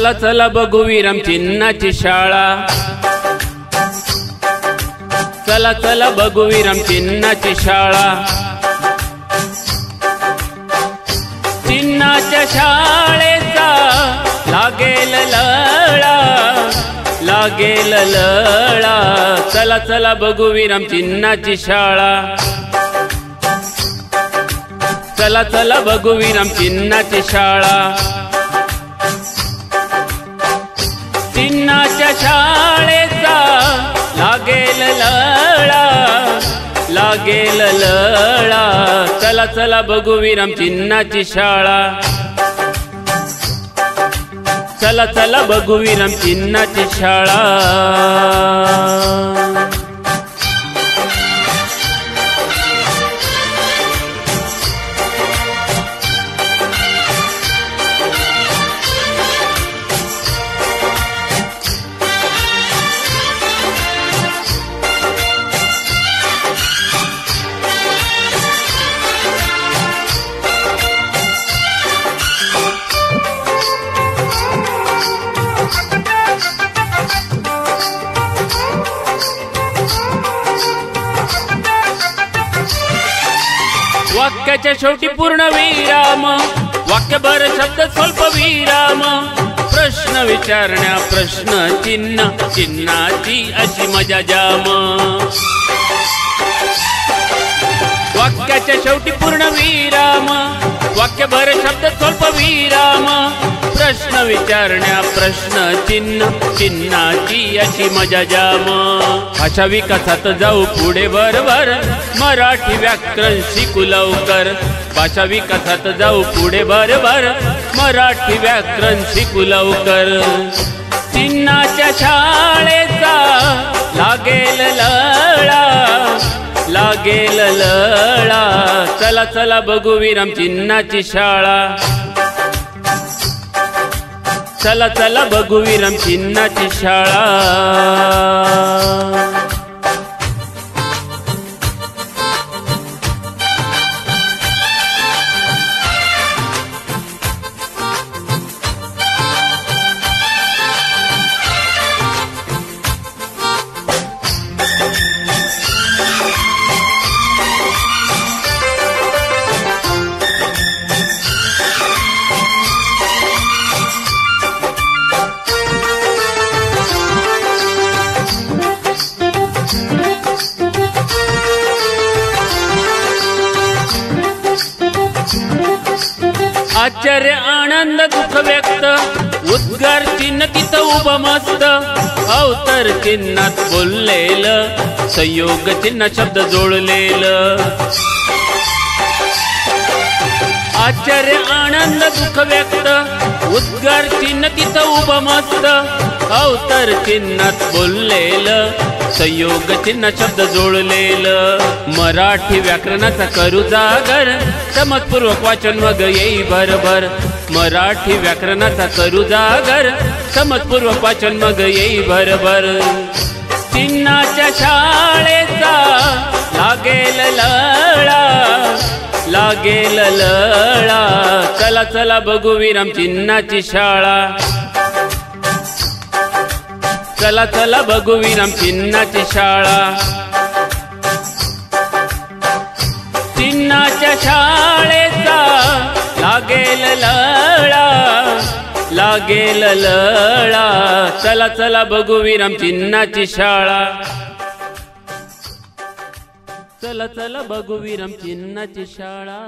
चला चला बघू विराम चिन्हाची शाळा, चला चला बघू विराम चिन्हाची शाळा। चिन्हाच्या शाळेचा लागेल लळा, लागेल लळा, चला चला बघू विराम चिन्हाची शाळा, चला चला बघू विराम चिन्हाची शाळा। चिन्हाच्या शाळेचा लागेल लळा, लागेल लळा, चला चला बघू विराम चिन्हाची शाळा, चला चला बघू विराम चिन्हाची शाळा। वाक्याच्या शेवटी पूर्ण विराम, वाक्यभर शब्द स्वल्प विराम, प्रश्न विचारण्या प्रश्न चिन्ह, चिन्हाची अशी मजा जाम। वाक्याच्या शेवटी पूर्ण विराम, वाक्यभर शब्द स्वल्प विराम, प्रश्न विचारण्या प्रश्न चिन्ह, चिन्हाची अशी मजा जाम। भाषा विकासात जाऊ पुढे बरोबर, मराठी व्याकरण शिकू लवकर। भाषा विकासात जाऊ पुढे बरोबर, मराठी व्याकरण शिकू लवकर। चिन्हाच्या शाळेचा लागेल लळा, लागेल लळा, चला चला बघू विराम चिन्हाची शाळा, चला चला बघू विराम चिन्हाची शाळा। आश्चर्य आनंद दुःख व्यक्त, उद्गार चिन्ह तिथं उभं मस्त, अवतर चिन्हात बोललेलं, संयोग चिन्ह शब्द जोडलेलं। आश्चर्य आनंद दुःख व्यक्त, उद्गार चिन्ह तिथं उभं मस्त, अवतर चिन्हात बोललेलं, संयोग चिन्ह शब्द जोडलेलं। मराठी व्याकरणाचा करू जागर, समजपूर्वक वाचन मग येई भरभर। मराठी व्याकरणाचा करू जागर, समजपूर्वक वाचन मग येई भरभर। चिन्हाच्या शाळेचा लागेल लळा, लागेल लळा, चला चला बघू विराम चिन्हाची शाळा, चला चला बघू विराम चिन्हाची शाळा। चिन्हाच्या शाळेचा लागेल लळा, लागेल लळा, चला चला बघू विराम चिन्हाची शाळा, चला चला बघू विराम चिन्हाची शाळा।